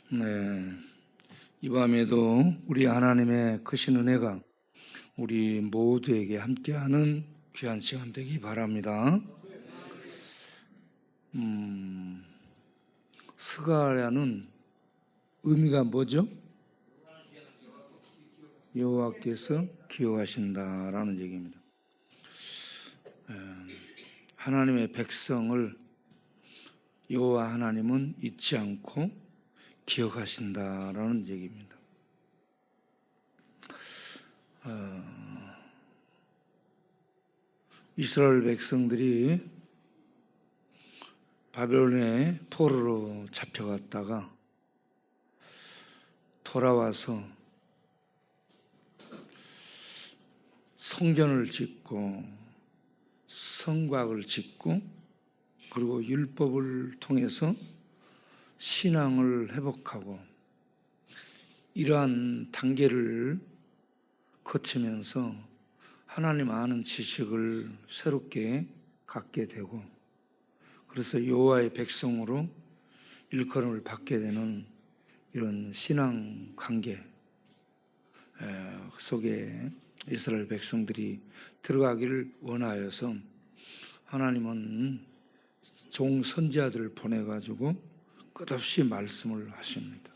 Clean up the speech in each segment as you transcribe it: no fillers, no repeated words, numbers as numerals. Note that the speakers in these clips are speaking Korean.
네, 이 밤에도 우리 하나님의 크신 은혜가 우리 모두에게 함께하는 귀한 시간 되기 바랍니다. 스가랴는 의미가 뭐죠? 여호와께서 기억하신다라는 얘기입니다. 하나님의 백성을 여호와 하나님은 잊지 않고 기억하신다라는 얘기입니다. 이스라엘 백성들이 바벨론의 포로로 잡혀갔다가 돌아와서 성전을 짓고 성곽을 짓고 그리고 율법을 통해서 신앙을 회복하고 이러한 단계를 거치면서 하나님 아는 지식을 새롭게 갖게 되고 그래서 여호와의 백성으로 일컬음을 받게 되는 이런 신앙 관계 속에 이스라엘 백성들이 들어가기를 원하여서 하나님은 종 선지자들을 보내가지고 끝없이 말씀을 하십니다.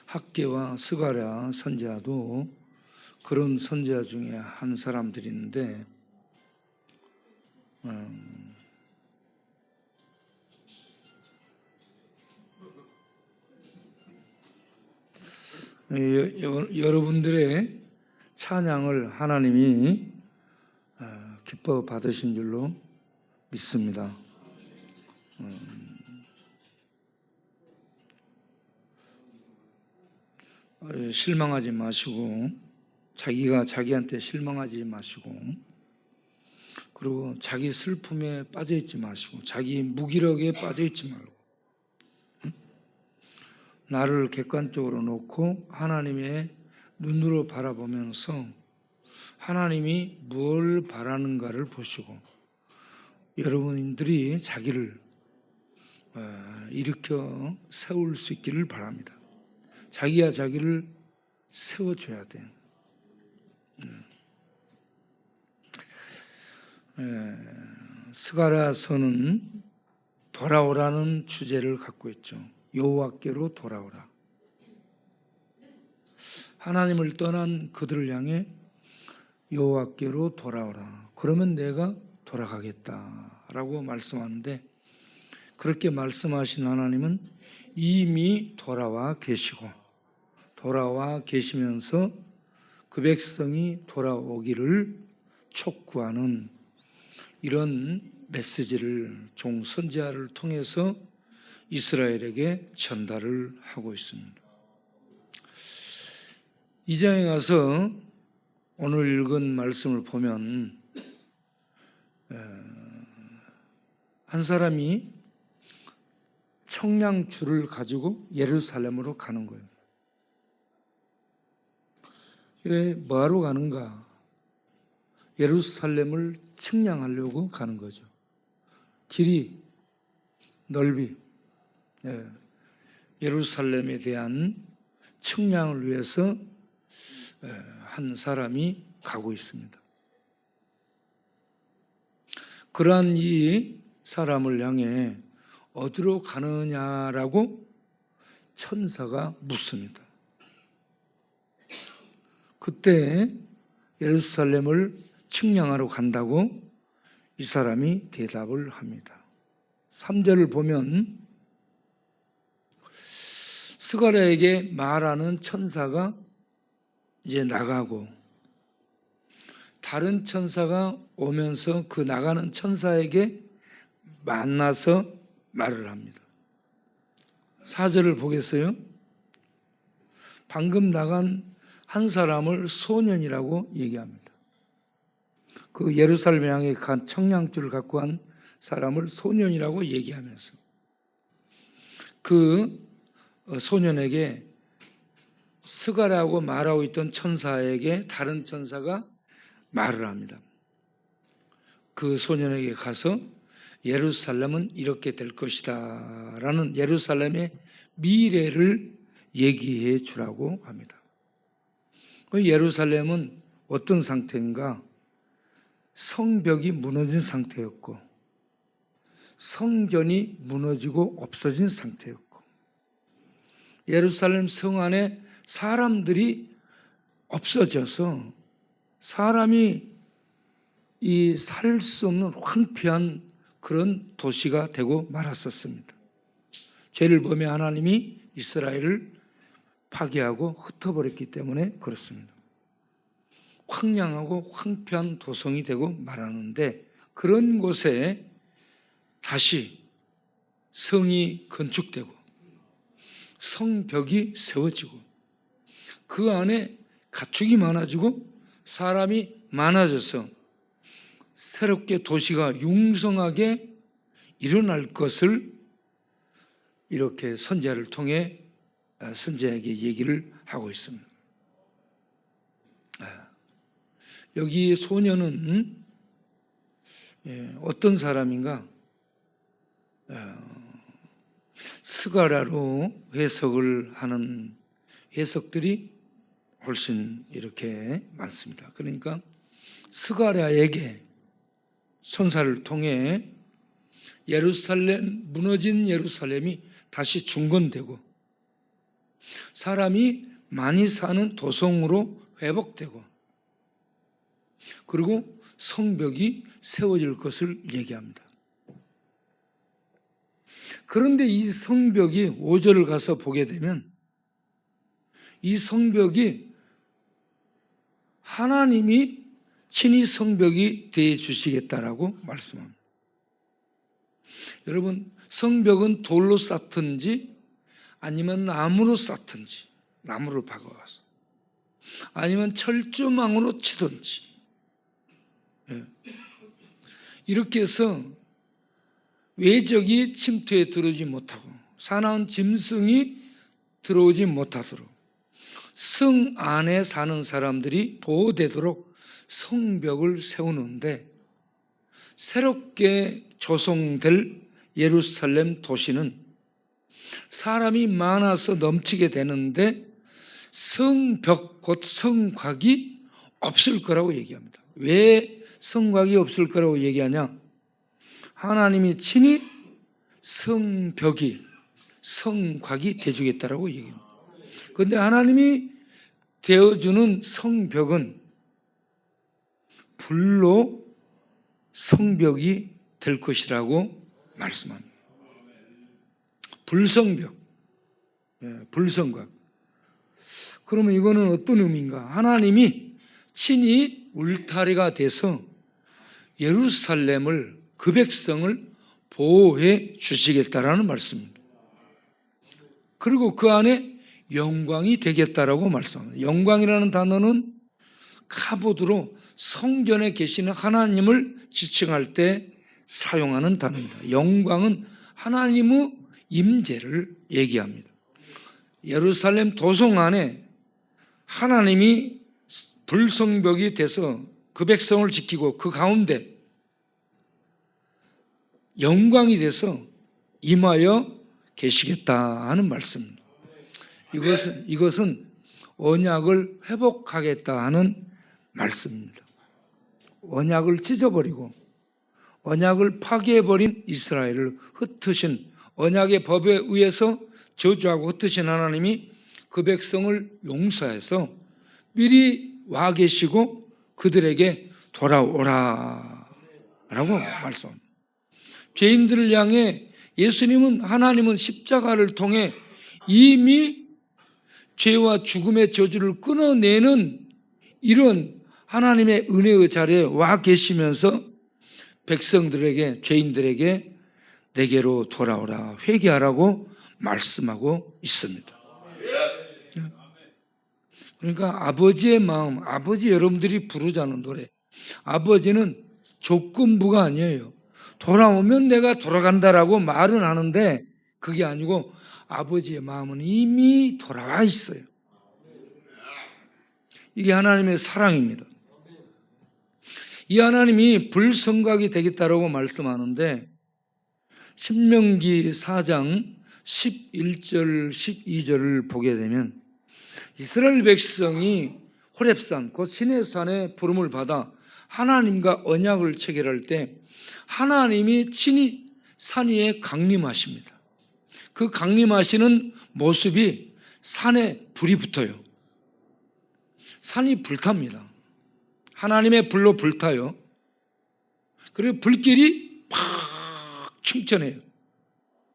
학개와 스가랴 선지자도 그런 선지자 중에 한 사람들인데 여러분들의 찬양을 하나님이 기뻐 받으신 줄로 믿습니다. 실망하지 마시고 자기가 자기한테 실망하지 마시고 그리고 자기 슬픔에 빠져있지 마시고 자기 무기력에 빠져있지 말고 나를 객관적으로 놓고 하나님의 눈으로 바라보면서 하나님이 뭘 바라는가를 보시고 여러분들이 자기를 일으켜 세울 수 있기를 바랍니다. 자기가 자기를 세워줘야 돼요. 스가랴서는 돌아오라는 주제를 갖고 있죠. 여호와께로 돌아오라. 하나님을 떠난 그들을 향해 여호와께로 돌아오라. 그러면 내가 돌아가겠다라고 말씀하는데 그렇게 말씀하신 하나님은 이미 돌아와 계시면서 그 백성이 돌아오기를 촉구하는 이런 메시지를 종 선지자를 통해서 이스라엘에게 전달을 하고 있습니다. 2장에 가서 오늘 읽은 말씀을 보면 한 사람이 청량줄을 가지고 예루살렘으로 가는 거예요. 왜 뭐하러 가는가? 예루살렘을 측량하려고 가는 거죠. 길이, 넓이, 예루살렘에 대한 측량을 위해서 한 사람이 가고 있습니다. 그러한 이 사람을 향해 어디로 가느냐라고 천사가 묻습니다. 그때 예루살렘을 측량하러 간다고 이 사람이 대답을 합니다. 3절을 보면 스가랴에게 말하는 천사가 이제 나가고 다른 천사가 오면서 그 나가는 천사에게 만나서 말을 합니다. 4절을 보겠어요? 방금 나간 한 사람을 소년이라고 얘기합니다. 그 예루살렘 향해 간 청량줄을 갖고 한 사람을 소년이라고 얘기하면서 그 소년에게 스가랴하고 말하고 있던 천사에게 다른 천사가 말을 합니다. 그 소년에게 가서 예루살렘은 이렇게 될 것이다 라는 예루살렘의 미래를 얘기해 주라고 합니다. 예루살렘은 어떤 상태인가? 성벽이 무너진 상태였고 성전이 무너지고 없어진 상태였고 예루살렘 성 안에 사람들이 없어져서 사람이 이 살 수 없는 황폐한 그런 도시가 되고 말았었습니다. 죄를 범해 하나님이 이스라엘을 파괴하고 흩어버렸기 때문에 그렇습니다. 황량하고 황폐한 도성이 되고 말하는데 그런 곳에 다시 성이 건축되고 성벽이 세워지고 그 안에 가축이 많아지고 사람이 많아져서 새롭게 도시가 융성하게 일어날 것을 이렇게 선지자를 통해 선지자에게 얘기를 하고 있습니다. 여기 소녀는 어떤 사람인가? 스가랴로 해석을 하는 해석들이 훨씬 이렇게 많습니다. 그러니까 스가랴에게 선사를 통해 무너진 예루살렘이 다시 중건되고 사람이 많이 사는 도성으로 회복되고 그리고 성벽이 세워질 것을 얘기합니다. 그런데 이 성벽이 5절을 가서 보게 되면 이 성벽이 하나님이 친히 성벽이 되어 주시겠다라고 말씀합니다. 여러분, 성벽은 돌로 쌓든지 아니면 나무로 쌓든지 나무를 박아와서 아니면 철조망으로 치든지 이렇게 해서 외적이 침투에 들어오지 못하고 사나운 짐승이 들어오지 못하도록 성 안에 사는 사람들이 보호되도록 성벽을 세우는데 새롭게 조성될 예루살렘 도시는 사람이 많아서 넘치게 되는데 성벽 곧 성곽이 없을 거라고 얘기합니다. 왜 성곽이 없을 거라고 얘기하냐? 하나님이 친히 성벽이 성곽이 되주겠다라고 얘기합니다. 그런데 하나님이 되어주는 성벽은 불로 성벽이 될 것이라고 말씀합니다. 불성벽, 불성곽. 그러면 이거는 어떤 의미인가? 하나님이 친히 울타리가 돼서 예루살렘을 그 백성을 보호해 주시겠다라는 말씀입니다. 그리고 그 안에 영광이 되겠다라고 말씀합니다. 영광이라는 단어는 카보드로 성전에 계시는 하나님을 지칭할 때 사용하는 단어입니다. 영광은 하나님의 임재를 얘기합니다. 예루살렘 도성 안에 하나님이 불성벽이 돼서 그 백성을 지키고 그 가운데 영광이 돼서 임하여 계시겠다 하는 말씀입니다. 이것은 언약을 회복하겠다 하는 말씀입니다. 언약을 찢어버리고 언약을 파괴해버린 이스라엘을 흩으신 언약의 법에 의해서 저주하고 흩으신 하나님이 그 백성을 용서해서 미리 와 계시고 그들에게 돌아오라 라고 말씀합니다. 죄인들을 향해 하나님은 십자가를 통해 이미 죄와 죽음의 저주를 끊어내는 이런 하나님의 은혜의 자리에 와 계시면서 백성들에게, 죄인들에게 내게로 돌아오라, 회개하라고 말씀하고 있습니다. 그러니까 아버지의 마음, 아버지 여러분들이 부르자는 노래, 아버지는 조건부가 아니에요. 돌아오면 내가 돌아간다라고 말은 하는데 그게 아니고 아버지의 마음은 이미 돌아와 있어요. 이게 하나님의 사랑입니다. 이 하나님이 불성곽이 되겠다라고 말씀하는데 신명기 4장 11절 12절을 보게 되면 이스라엘 백성이 호렙산 곧 시내산의 부름을 받아 하나님과 언약을 체결할 때 하나님이 친히 산 위에 강림하십니다. 그 강림하시는 모습이 산에 불이 붙어요. 산이 불탑니다. 하나님의 불로 불타요. 그리고 불길이 팍 충천해요.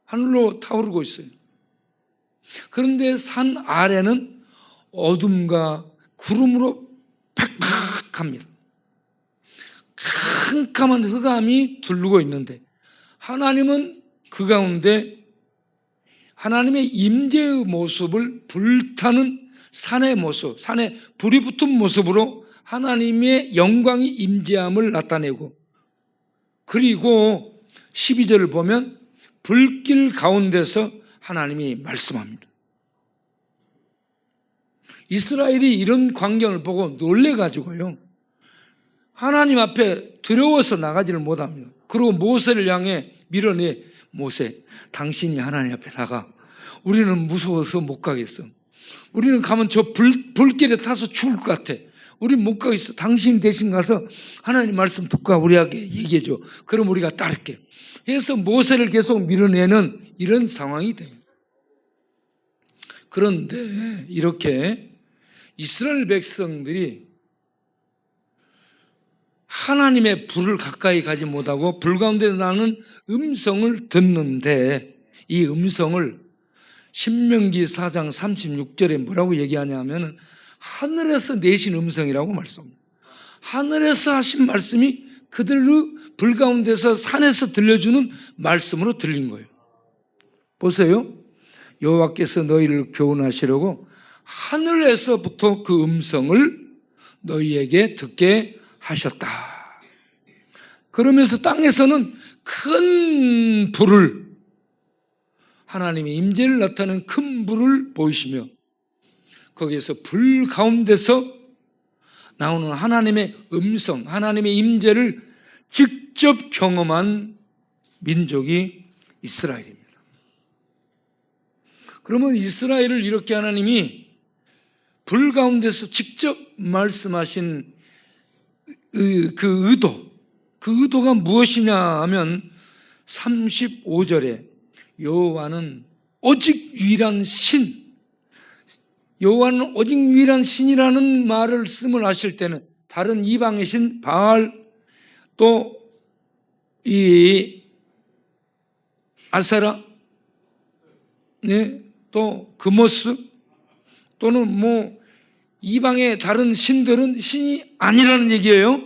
하늘로 타오르고 있어요. 그런데 산 아래는 어둠과 구름으로 팍팍합니다. 캄캄한 흑암이 두르고 있는데 하나님은 그 가운데 하나님의 임재의 모습을 불타는 산의 모습, 산에 불이 붙은 모습으로 하나님의 영광이 임재함을 나타내고, 그리고 12절을 보면 불길 가운데서 하나님이 말씀합니다. 이스라엘이 이런 광경을 보고 놀래가지고요, 하나님 앞에 두려워서 나가지를 못합니다. 그리고 모세를 향해 밀어내, 모세, 당신이 하나님 앞에 나가. 우리는 무서워서 못 가겠어. 우리는 가면 저 불길에 타서 죽을 것 같아. 우린 못 가겠어. 당신 대신 가서 하나님 말씀 듣고 우리에게 얘기해줘. 그럼 우리가 따를게. 해서 모세를 계속 밀어내는 이런 상황이 됩니다. 그런데 이렇게 이스라엘 백성들이 하나님의 불을 가까이 가지 못하고 불 가운데 나는 음성을 듣는데, 이 음성을 신명기 4장 36절에 뭐라고 얘기하냐면 하늘에서 내신 음성이라고 말씀합니다. 하늘에서 하신 말씀이 그들의 불 가운데서 산에서 들려주는 말씀으로 들린 거예요. 보세요. 여호와께서 너희를 교훈하시려고 하늘에서부터 그 음성을 너희에게 듣게 하셨다. 그러면서 땅에서는 큰 불을, 하나님의 임재를 나타내는 큰 불을 보이시며 거기에서 불 가운데서 나오는 하나님의 음성, 하나님의 임재를 직접 경험한 민족이 이스라엘입니다. 그러면 이스라엘을 이렇게 하나님이 불 가운데서 직접 말씀하신 그 의도가 무엇이냐 하면 35절에 여호와는 오직 유일한 신, 여호와는 오직 유일한 신이라는 말을 씀을 하실 때는 다른 이방의 신 바알, 또 이 아세라, 네, 또 그모스, 또는 뭐 이방의 다른 신들은 신이 아니라는 얘기예요.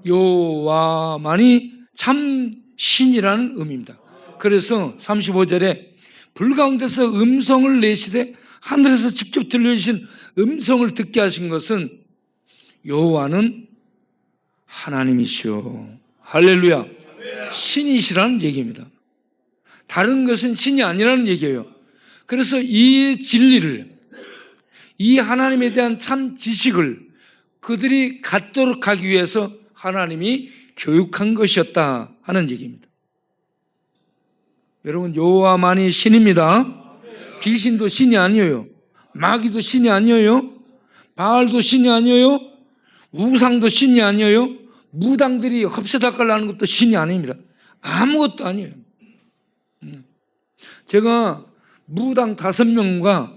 여호와만이 참 신이라는 의미입니다. 그래서 35절에 불 가운데서 음성을 내시되 하늘에서 직접 들려주신 음성을 듣게 하신 것은 여호와는 하나님이시오. 할렐루야. 신이시라는 얘기입니다. 다른 것은 신이 아니라는 얘기예요. 그래서 이 진리를, 이 하나님에 대한 참 지식을 그들이 갖도록 하기 위해서 하나님이 교육한 것이었다 하는 얘기입니다. 여러분, 여호와만이 신입니다. 귀신도 신이 아니에요. 마귀도 신이 아니에요. 바알도 신이 아니에요. 우상도 신이 아니에요. 무당들이 흡세닦으려 하는 것도 신이 아닙니다. 아무것도 아니에요. 제가 무당 5명과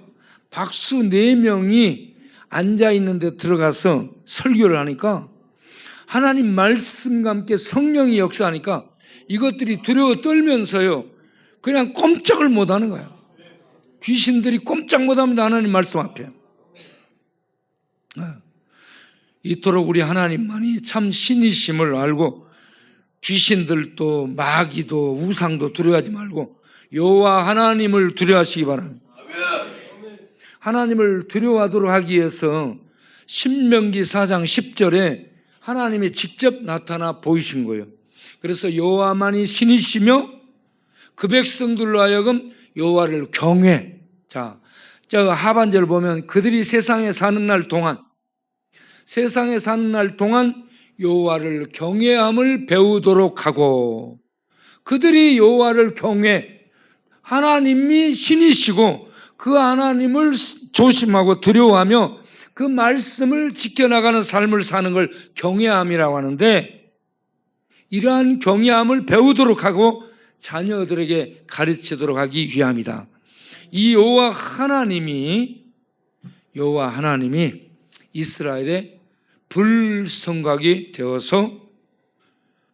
박수 4명이 앉아있는 데 들어가서 설교를 하니까 하나님 말씀과 함께 성령이 역사하니까 이것들이 두려워 떨면서요, 그냥 꼼짝을 못하는 거예요. 귀신들이 꼼짝 못합니다. 하나님 말씀 앞에. 이토록 우리 하나님만이 참 신이심을 알고 귀신들도 마귀도 우상도 두려워하지 말고 여호와 하나님을 두려워하시기 바랍니다. 하나님을 두려워하도록 하기 위해서 신명기 4장 10절에 하나님이 직접 나타나 보이신 거예요. 그래서 여호와만이 신이시며 그 백성들로 하여금 여호와를 경외. 자, 저 하반절을 보면 그들이 세상에 사는 날 동안 여호와를 경외함을 배우도록 하고, 그들이 여호와를 경외, 하나님이 신이시고 그 하나님을 조심하고 두려워하며 그 말씀을 지켜나가는 삶을 사는 걸 경외함이라고 하는데, 이러한 경외함을 배우도록 하고 자녀들에게 가르치도록 하기 위함이다. 이 여호와 하나님이 이스라엘의 불성각이 되어서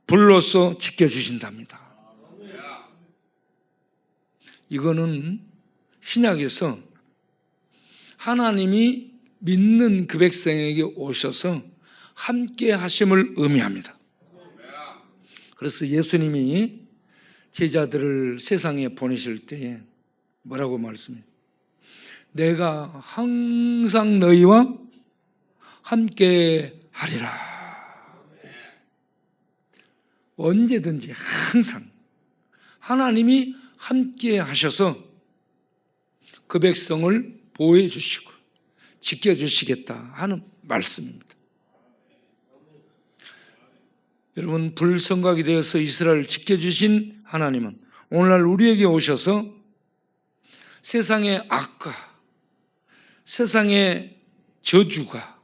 불로서 지켜주신답니다. 이거는 신약에서 하나님이 믿는 그 백성에게 오셔서 함께 하심을 의미합니다. 그래서 예수님이 제자들을 세상에 보내실 때에 뭐라고 말씀해요? 내가 항상 너희와 함께 하리라. 언제든지 항상 하나님이 함께 하셔서 그 백성을 보호해 주시고 지켜주시겠다 하는 말씀입니다. 여러분, 불성각이 되어서 이스라엘을 지켜주신 하나님은 오늘날 우리에게 오셔서 세상의 악과 세상의 저주가,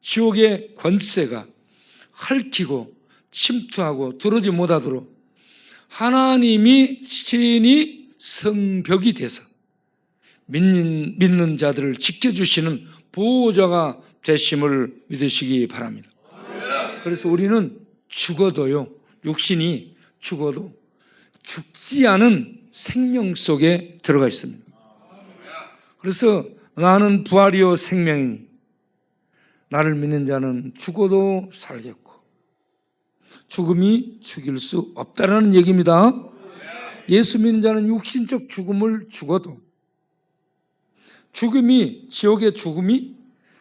지옥의 권세가 핥히고 침투하고 들어오지 못하도록 하나님이 친히 성벽이 돼서 믿는 자들을 지켜주시는 보호자가 되심을 믿으시기 바랍니다. 그래서 우리는 죽어도요, 육신이 죽어도 죽지 않은 생명 속에 들어가 있습니다. 그래서 나는 부활이요 생명이니 나를 믿는 자는 죽어도 살겠고 죽음이 죽일 수 없다라는 얘기입니다. 예수 믿는 자는 육신적 죽음을 죽어도 지옥의 죽음이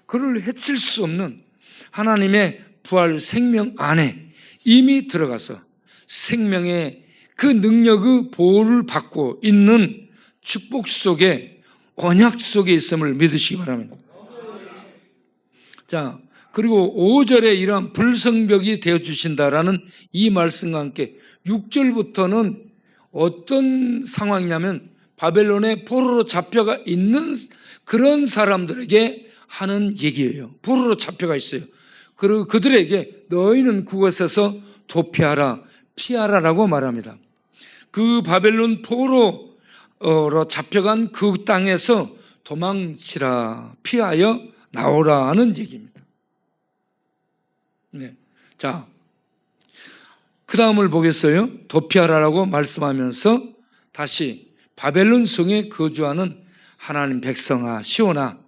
그를 해칠 수 없는 하나님의 부활 생명 안에 이미 들어가서 생명의 그 능력의 보호를 받고 있는 축복 속에, 언약 속에 있음을 믿으시기 바랍니다. 자, 그리고 5절에 이러한 불성벽이 되어주신다라는 이 말씀과 함께 6절부터는 어떤 상황이냐면 바벨론의 포로로 잡혀가 있는 그런 사람들에게 하는 얘기예요. 포로로 잡혀가 있어요. 그리고 그들에게 너희는 그곳에서 도피하라, 피하라라고 말합니다. 그 바벨론 포로로 잡혀간 그 땅에서 도망치라, 피하여 나오라 하는 얘기입니다. 네. 자, 그 다음을 보겠어요. 도피하라라고 말씀하면서 다시 바벨론 성에 거주하는 하나님 백성아, 시온아,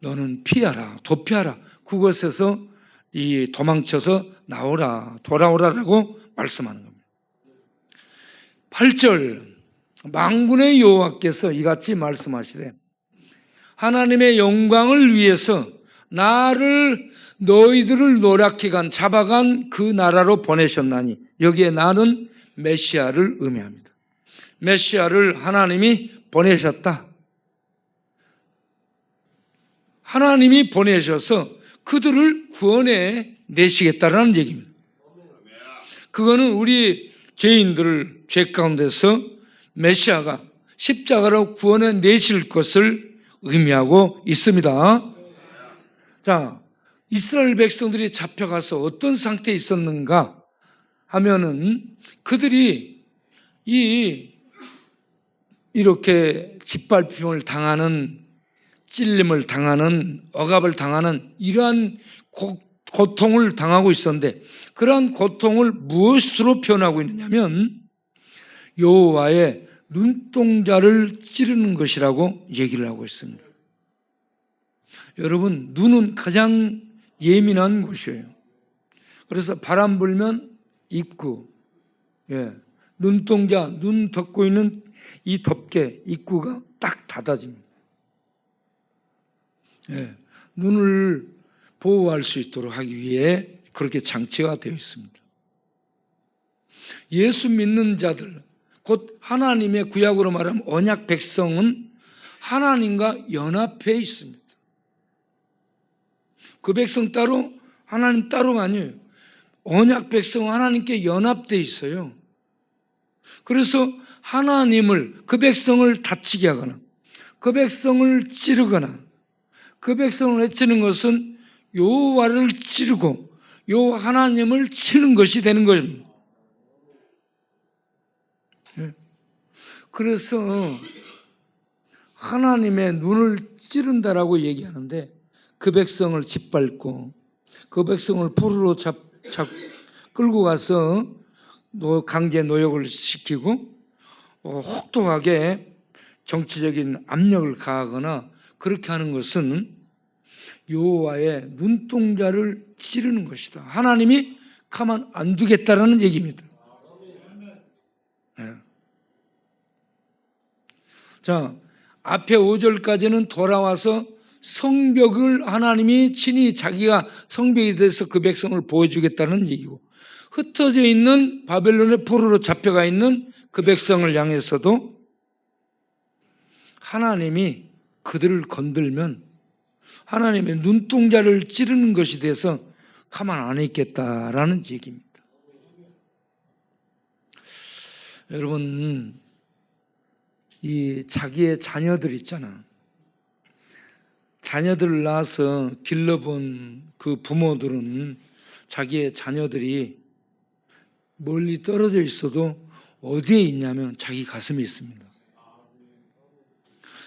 너는 피하라, 도피하라, 그곳에서 도망쳐서 나오라, 돌아오라라고 말씀하는 겁니다. 8절, 만군의 여호와께서 이같이 말씀하시되 하나님의 영광을 위해서 너희들을 노략해 잡아간 그 나라로 보내셨나니, 여기에 나는 메시아를 의미합니다. 메시아를 하나님이 보내셨다. 하나님이 보내셔서 그들을 구원해 내시겠다라는 얘기입니다. 그거는 우리 죄인들을 죄 가운데서 메시아가 십자가로 구원해 내실 것을 의미하고 있습니다. 자, 이스라엘 백성들이 잡혀가서 어떤 상태에 있었는가 하면은 그들이 이렇게 짓밟힘을 당하는, 찔림을 당하는, 억압을 당하는 이러한 고통을 당하고 있었는데, 그러한 고통을 무엇으로 표현하고 있느냐면 여호와의 눈동자를 찌르는 것이라고 얘기를 하고 있습니다. 여러분, 눈은 가장 예민한 곳이에요. 그래서 바람 불면 입구, 눈동자, 눈 덮고 있는 이 덮개, 입구가 딱 닫아집니다. 눈을 보호할 수 있도록 하기 위해 그렇게 장치가 되어 있습니다. 예수 믿는 자들, 곧 하나님의 구약으로 말하면 언약 백성은 하나님과 연합해 있습니다. 그 백성 따로, 하나님 따로가 아니에요. 언약 백성은 하나님께 연합되어 있어요. 그래서 하나님을, 그 백성을 다치게 하거나 그 백성을 찌르거나 그 백성을 해치는 것은 여호와를 찌르고 요 하나님을 치는 것이 되는 것입니다. 그래서 하나님의 눈을 찌른다라고 얘기하는데 그 백성을 짓밟고 그 백성을 포로로 끌고 가서 강제 노역을 시키고 혹독하게 정치적인 압력을 가하거나 그렇게 하는 것은 여호와의 눈동자를 찌르는 것이다. 하나님이 가만 안 두겠다라는 얘기입니다. 네. 자, 앞에 5절까지는 돌아와서 성벽을 하나님이 친히 자기가 성벽이 돼서 그 백성을 보여주겠다는 얘기고, 흩어져 있는 바벨론의 포로로 잡혀가 있는 그 백성을 향해서도 하나님이 그들을 건들면 하나님의 눈동자를 찌르는 것이 돼서 가만 안 있겠다라는 얘기입니다. 여러분, 이 자기의 자녀들 있잖아. 자녀들을 낳아서 길러본 그 부모들은 자기의 자녀들이 멀리 떨어져 있어도 어디에 있냐면 자기 가슴에 있습니다.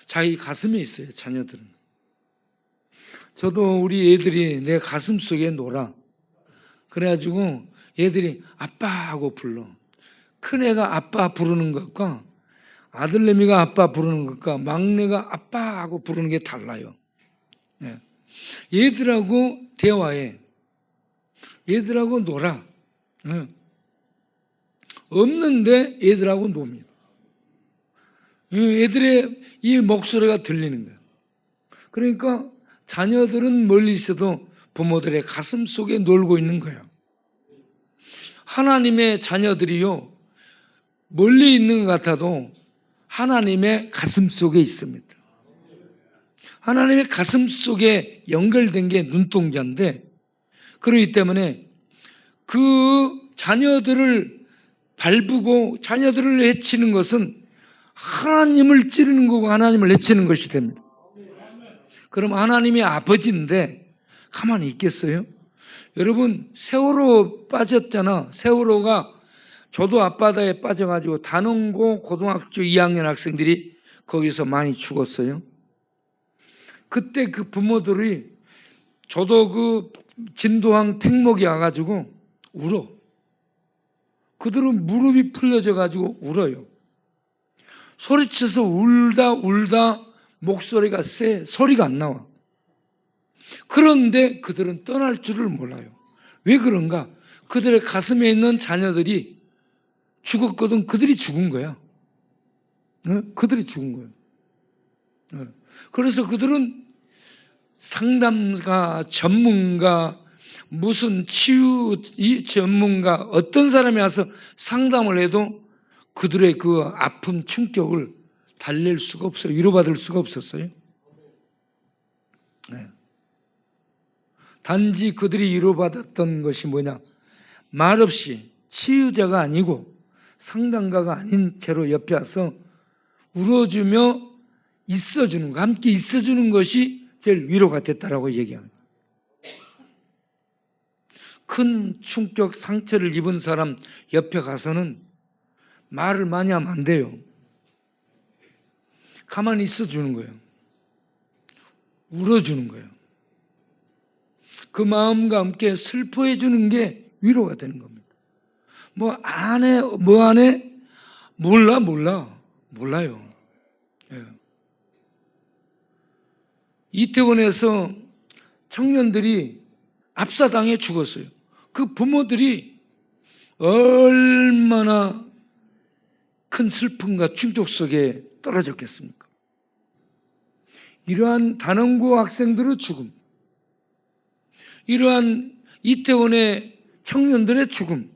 자기 가슴에 있어요, 자녀들은. 저도 우리 애들이 내 가슴 속에 놀아. 그래가지고 애들이 아빠하고 불러. 큰애가 아빠 부르는 것과 아들내미가 아빠 부르는 것과 막내가 아빠하고 부르는 게 달라요. 네. 얘들하고 대화해. 얘들하고 놀아. 네. 없는데 애들하고 놉니다. 애들의 이 목소리가 들리는 거예요. 그러니까 자녀들은 멀리 있어도 부모들의 가슴 속에 놀고 있는 거예요. 하나님의 자녀들이요, 멀리 있는 것 같아도 하나님의 가슴 속에 있습니다. 하나님의 가슴 속에 연결된 게 눈동자인데, 그렇기 때문에 그 자녀들을 밟고 자녀들을 해치는 것은 하나님을 찌르는 거고 하나님을 해치는 것이 됩니다. 그럼 하나님이 아버지인데 가만히 있겠어요? 여러분, 세월호 빠졌잖아. 세월호가 저도 앞바다에 빠져가지고 단원고 고등학교 2학년 학생들이 거기서 많이 죽었어요. 그때 그 부모들이, 저도 그 진도항 팽목이 와가지고 울어. 그들은 무릎이 풀려져가지고 울어요. 소리쳐서 울다 목소리가 세, 소리가 안 나와. 그런데 그들은 떠날 줄을 몰라요. 왜 그런가? 그들의 가슴에 있는 자녀들이 죽었거든. 그들이 죽은 거야. 그들이 죽은 거야. 그래서 그들은 상담가, 전문가, 무슨 치유 전문가, 어떤 사람이 와서 상담을 해도 그들의 그 아픔, 충격을 달랠 수가 없어요. 위로받을 수가 없었어요. 네. 단지 그들이 위로받았던 것이 뭐냐? 말없이 치유자가 아니고 상담가가 아닌 채로 옆에 와서 울어주며 있어주는 거, 함께 있어주는 것이 제일 위로가 됐다라고 얘기합니다. 큰 충격, 상처를 입은 사람 옆에 가서는 말을 많이 하면 안 돼요. 가만히 있어주는 거예요. 울어주는 거예요. 그 마음과 함께 슬퍼해 주는 게 위로가 되는 겁니다. 뭐 안 해, 뭐 안 해? 몰라요. 예. 이태원에서 청년들이 압사당해 죽었어요. 그 부모들이 얼마나 큰 슬픔과 충격 속에 떨어졌겠습니까? 이러한 단원고 학생들의 죽음, 이러한 이태원의 청년들의 죽음,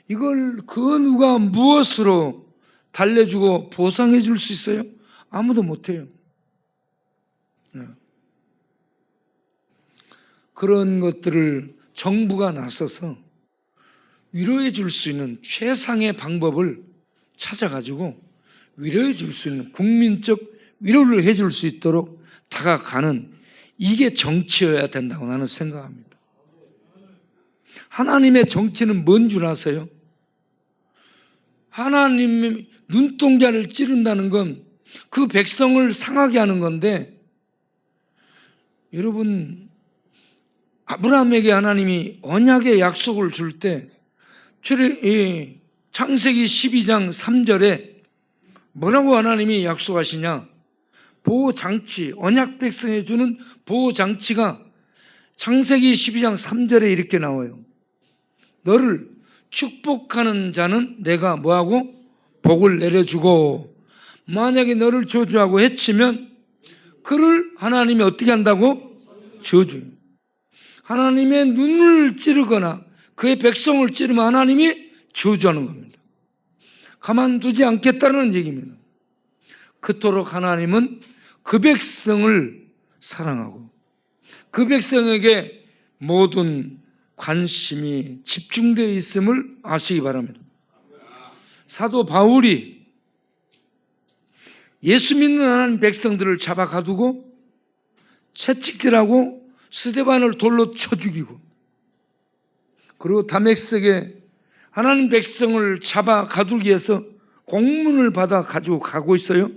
이걸 그 누가 무엇으로 달래주고 보상해 줄 수 있어요? 아무도 못해요. 그런 것들을 정부가 나서서 위로해 줄 수 있는 최상의 방법을 찾아가지고 위로해 줄 수 있는, 국민적 위로를 해줄 수 있도록 다가가는, 이게 정치여야 된다고 나는 생각합니다. 하나님의 정치는 뭔 줄 아세요? 하나님의 눈동자를 찌른다는 건 그 백성을 상하게 하는 건데, 여러분, 아브라함에게 하나님이 언약의 약속을 줄 때 창세기 12장 3절에 뭐라고 하나님이 약속하시냐? 보호장치, 언약 백성에 주는 보호장치가 창세기 12장 3절에 이렇게 나와요. 너를 축복하는 자는 내가 뭐하고? 복을 내려주고, 만약에 너를 저주하고 해치면 그를 하나님이 어떻게 한다고? 저주. 하나님의 눈을 찌르거나 그의 백성을 찌르면 하나님이 저주하는 겁니다. 가만두지 않겠다는 얘기입니다. 그토록 하나님은 그 백성을 사랑하고 그 백성에게 모든 관심이 집중되어 있음을 아시기 바랍니다. 사도 바울이 예수 믿는 하나님 백성들을 잡아 가두고 채찍질하고 스데반을 돌로 쳐 죽이고, 그리고 다메섹에 하나님 백성을 잡아 가두기 위해서 공문을 받아 가지고 가고 있어요.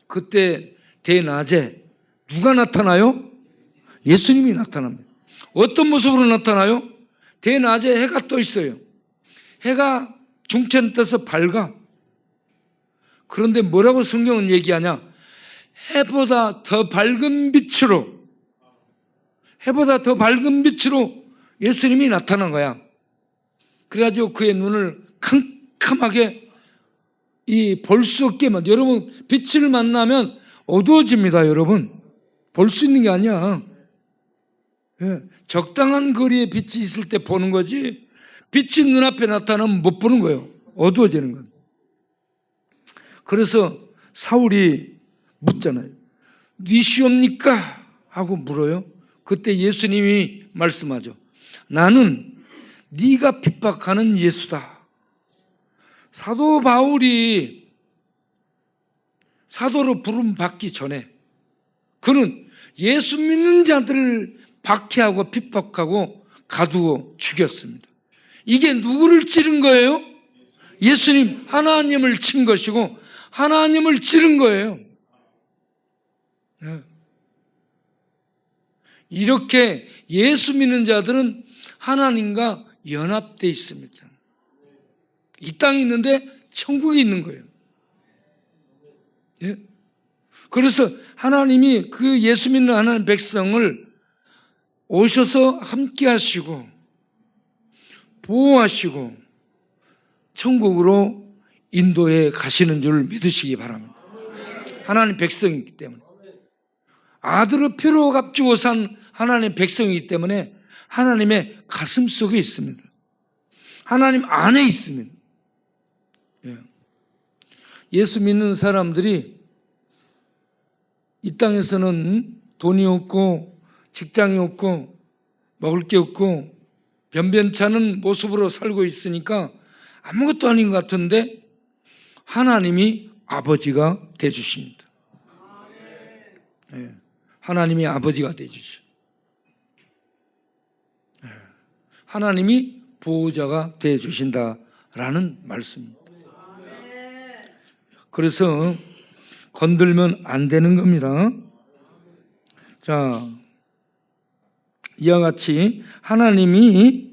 그때 대낮에 누가 나타나요? 예수님이 나타납니다. 어떤 모습으로 나타나요? 대낮에 해가 떠 있어요. 해가 중천에 떠서 밝아. 그런데 뭐라고 성경은 얘기하냐? 해보다 더 밝은 빛으로, 해보다 더 밝은 빛으로 예수님이 나타난 거야. 그래가지고 그의 눈을 캄캄하게 볼 수 없게 만들. 여러분, 빛을 만나면 어두워집니다. 여러분, 볼 수 있는 게 아니야. 예, 적당한 거리에 빛이 있을 때 보는 거지, 빛이 눈앞에 나타나면 못 보는 거예요. 어두워지는 건. 그래서 사울이 묻잖아요. 니시옵니까? 하고 물어요. 그때 예수님이 말씀하죠. 나는 네가 핍박하는 예수다. 사도 바울이 사도로 부름 받기 전에 그는 예수 믿는 자들을 박해하고 핍박하고 가두고 죽였습니다. 이게 누구를 찌른 거예요? 예수님, 하나님을 친 것이고 하나님을 찌른 거예요. 이렇게 예수 믿는 자들은 하나님과 연합되어 있습니다. 이 땅에 있는데 천국에 있는 거예요. 예? 그래서 하나님이 그 예수 믿는 하나님 백성을 오셔서 함께 하시고 보호하시고 천국으로 인도해 가시는 줄 믿으시기 바랍니다. 하나님 백성이기 때문에, 아들의 피로 값주고 산 하나님의 백성이기 때문에 하나님의 가슴 속에 있습니다. 하나님 안에 있습니다. 예수 믿는 사람들이 이 땅에서는 돈이 없고 직장이 없고 먹을 게 없고 변변찮은 모습으로 살고 있으니까 아무것도 아닌 것 같은데 하나님이 아버지가 되어주십니다. 하나님이 아버지가 되어주십니다. 하나님이 보호자가 되어주신다라는 말씀입니다. 그래서 건들면 안 되는 겁니다. 자, 이와 같이 하나님이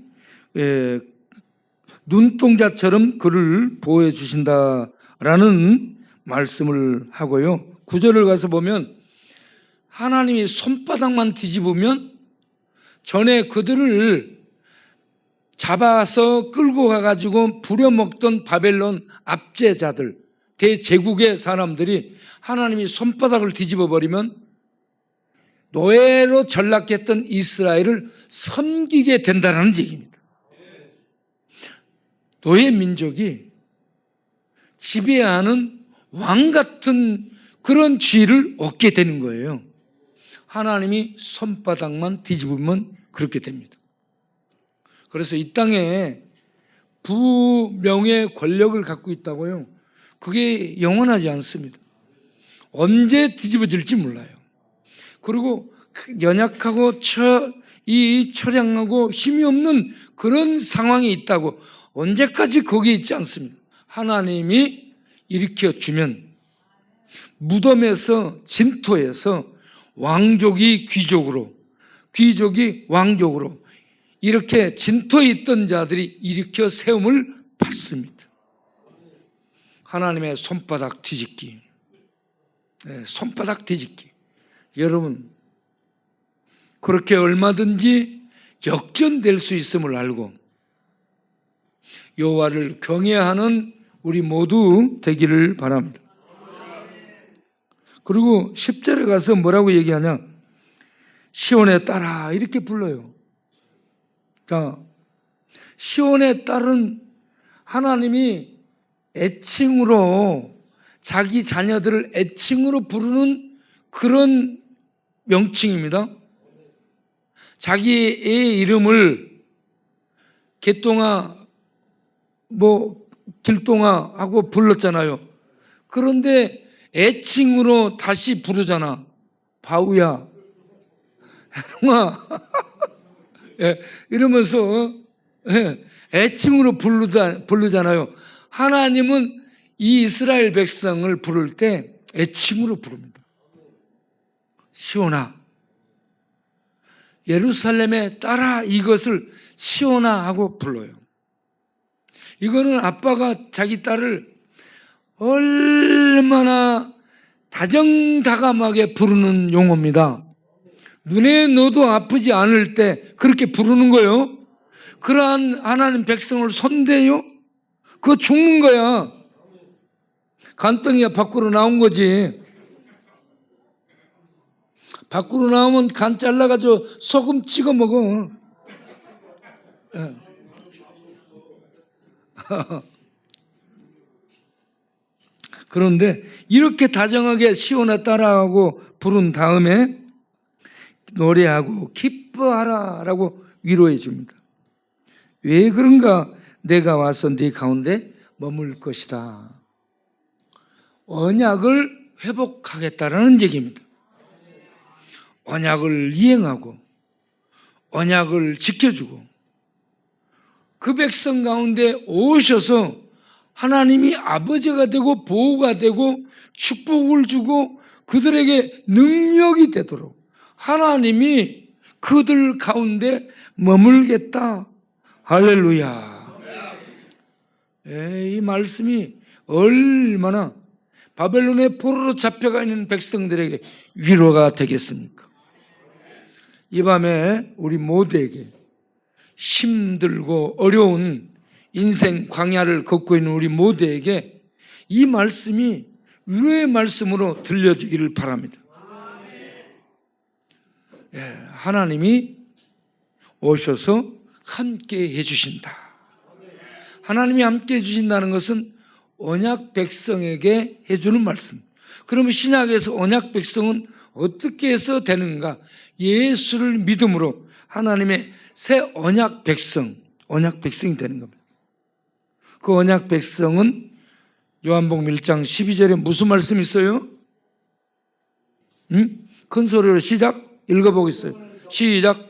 눈동자처럼 그를 보호해 주신다라는 말씀을 하고요. 9절을 가서 보면 하나님이 손바닥만 뒤집으면 전에 그들을 잡아서 끌고 가가지고 부려먹던 바벨론 압제자들, 대제국의 사람들이 하나님이 손바닥을 뒤집어 버리면 노예로 전락했던 이스라엘을 섬기게 된다는 얘기입니다. 노예 민족이 지배하는 왕 같은 그런 지위를 얻게 되는 거예요. 하나님이 손바닥만 뒤집으면 그렇게 됩니다. 그래서 이 땅에 부명의 권력을 갖고 있다고요. 그게 영원하지 않습니다. 언제 뒤집어질지 몰라요. 그리고 연약하고 처량하고 힘이 없는 그런 상황이 있다고 언제까지 거기에 있지 않습니다. 하나님이 일으켜주면 무덤에서 진토에서 왕족이 귀족으로, 귀족이 왕족으로 이렇게 진토에 있던 자들이 일으켜 세움을 받습니다. 하나님의 손바닥 뒤집기. 손바닥 뒤집기. 여러분, 그렇게 얼마든지 역전될 수 있음을 알고 여호와를 경외하는 우리 모두 되기를 바랍니다. 그리고 10절에 가서 뭐라고 얘기하냐? 시온의 딸아 이렇게 불러요. 자, 시온의 딸은 하나님이 애칭으로 자기 자녀들을 애칭으로 부르는 그런 명칭입니다. 자기의 애 이름을 개똥아 길동아 하고 불렀잖아요. 그런데 애칭으로 다시 부르잖아. 바우야, 해롱아 이러면서 애칭으로 부르잖아요. 하나님은 이 이스라엘 백성을 부를 때 애칭으로 부릅니다. 시온아, 예루살렘에 따라 이것을 시온아 하고 불러요. 이거는 아빠가 자기 딸을 얼마나 다정다감하게 부르는 용어입니다. 눈에 넣어도 아프지 않을 때 그렇게 부르는 거예요. 그러한 하나님 백성을 손대요? 그거 죽는 거야. 간덩이가 밖으로 나온 거지. 밖으로 나오면 간 잘라가지고 소금 찍어 먹어. 그런데 이렇게 다정하게 시온아 따라하고 부른 다음에 노래하고 기뻐하라라고 위로해 줍니다. 왜 그런가? 내가 와서 네 가운데 머물 것이다. 언약을 회복하겠다라는 얘기입니다. 언약을 이행하고 언약을 지켜주고 그 백성 가운데 오셔서 하나님이 아버지가 되고 보호가 되고 축복을 주고 그들에게 능력이 되도록 하나님이 그들 가운데 머물겠다. 할렐루야. 이 말씀이 얼마나 바벨론의 포로로 잡혀가 있는 백성들에게 위로가 되겠습니까? 이 밤에 우리 모두에게 힘들고 어려운 인생 광야를 걷고 있는 우리 모두에게 이 말씀이 위로의 말씀으로 들려지기를 바랍니다. 하나님이 오셔서 함께 해주신다. 하나님이 함께 해주신다는 것은 언약 백성에게 해주는 말씀. 그러면 신약에서 언약 백성은 어떻게 해서 되는가? 예수를 믿음으로 하나님의 새 언약 백성이 되는 겁니다. 그 언약 백성은 요한복음 1장 12절에 무슨 말씀이 있어요? 큰 소리로 시작 읽어보겠어요. 시작.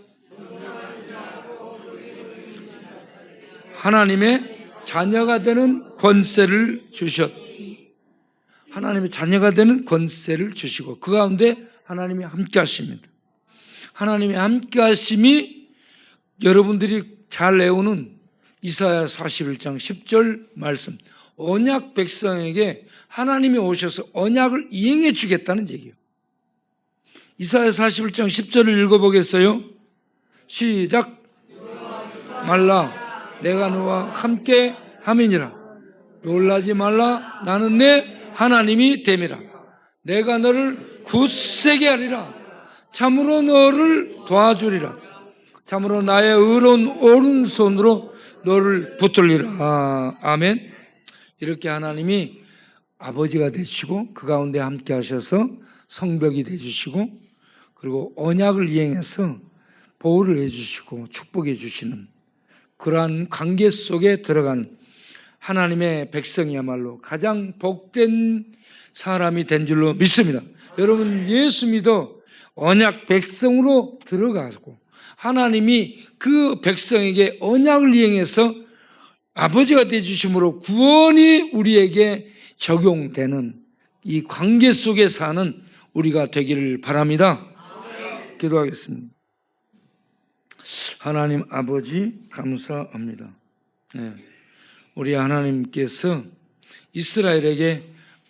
하나님의 자녀가 되는 권세를 주셨. 하나님의 자녀가 되는 권세를 주시고 그 가운데 하나님이 함께 하십니다. 하나님의 함께 하심이 여러분들이 잘 외우는 이사야 41장 10절 말씀. 언약 백성에게 하나님이 오셔서 언약을 이행해 주겠다는 얘기예요. 이사야 41장 10절을 읽어보겠어요? 시작. 말라 내가 너와 함께 함이니라. 놀라지 말라 나는 내 하나님이 됨이라. 내가 너를 굳세게 하리라. 참으로 너를 도와주리라. 참으로 나의 의로운 오른손으로 너를 붙들리라. 아멘. 이렇게 하나님이 아버지가 되시고 그 가운데 함께 하셔서 성벽이 되주시고 그리고 언약을 이행해서 보호를 해주시고 축복해 주시는 그러한 관계 속에 들어간 하나님의 백성이야말로 가장 복된 사람이 된 줄로 믿습니다. 여러분, 예수 믿어 언약 백성으로 들어가고 하나님이 그 백성에게 언약을 이행해서 아버지가 되어주심으로 구원이 우리에게 적용되는 이 관계 속에 사는 우리가 되기를 바랍니다. 기도하겠습니다. 하나님 아버지 감사합니다. 네. 우리 하나님께서 이스라엘에게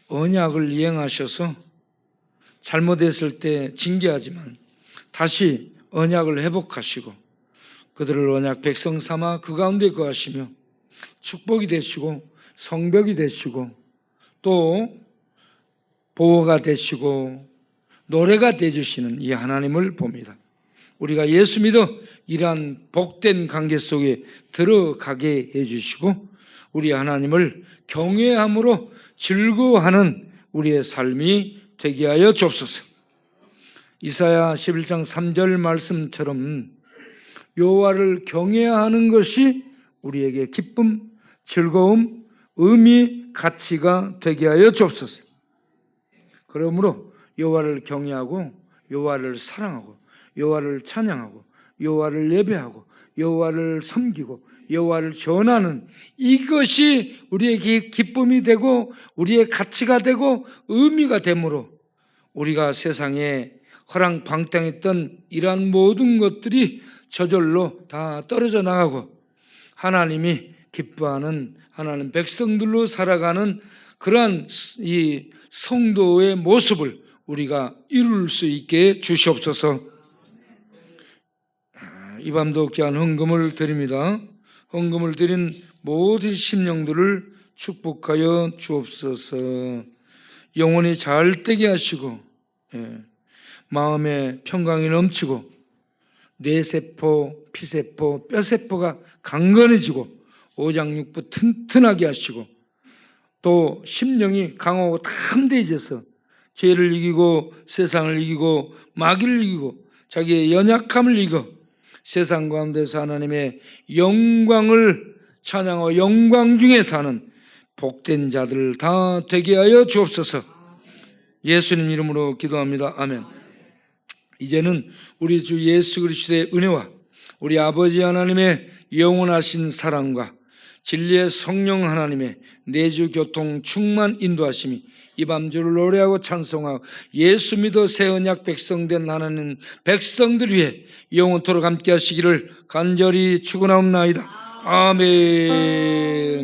언약을 이행하셔서 잘못했을 때 징계하지만 다시 언약을 회복하시고 그들을 언약 백성 삼아 그 가운데 거하시며 축복이 되시고 성벽이 되시고 또 보호가 되시고 노래가 되주시는 이 하나님을 봅니다. 우리가 예수 믿어 이러한 복된 관계 속에 들어가게 해주시고 우리 하나님을 경외함으로 즐거워하는 우리의 삶이 되게 하여 주옵소서. 이사야 11장 3절 말씀처럼 여호와를 경외하는 것이 우리에게 기쁨, 즐거움, 의미, 가치가 되게 하여 주옵소서. 그러므로 여호와를 경외하고 여호와를 사랑하고 여호와를 찬양하고 여호와를 예배하고 여호와를 섬기고 여호와를 전하는 이것이 우리에게 기쁨이 되고 우리의 가치가 되고 의미가 되므로 우리가 세상에 허랑방탕했던 이러한 모든 것들이 저절로 다 떨어져 나가고 하나님이 기뻐하는 하나님 백성들로 살아가는 그러한 이 성도의 모습을 우리가 이룰 수 있게 주시옵소서. 이 밤도 귀한 헌금을 드립니다. 헌금을 드린 모든 심령들을 축복하여 주옵소서. 영혼이 잘 되게 하시고 마음에 평강이 넘치고 뇌세포, 피세포, 뼈세포가 강건해지고 오장육부 튼튼하게 하시고 또 심령이 강하고 담대해져서 죄를 이기고 세상을 이기고 마귀를 이기고 자기의 연약함을 이겨 세상 가운데서 하나님의 영광을 찬양하고 영광 중에 사는 복된 자들 다 되게 하여 주옵소서. 예수님 이름으로 기도합니다. 아멘. 이제는 우리 주 예수 그리스도의 은혜와 우리 아버지 하나님의 영원하신 사랑과 진리의 성령 하나님의 내주 교통 충만 인도하심이 이 밤주를 노래하고 찬송하고 예수 믿어 새 언약 백성된 하나님 백성들 위해 영원토록 함께 하시기를 간절히 축원하옵나이다. 아멘.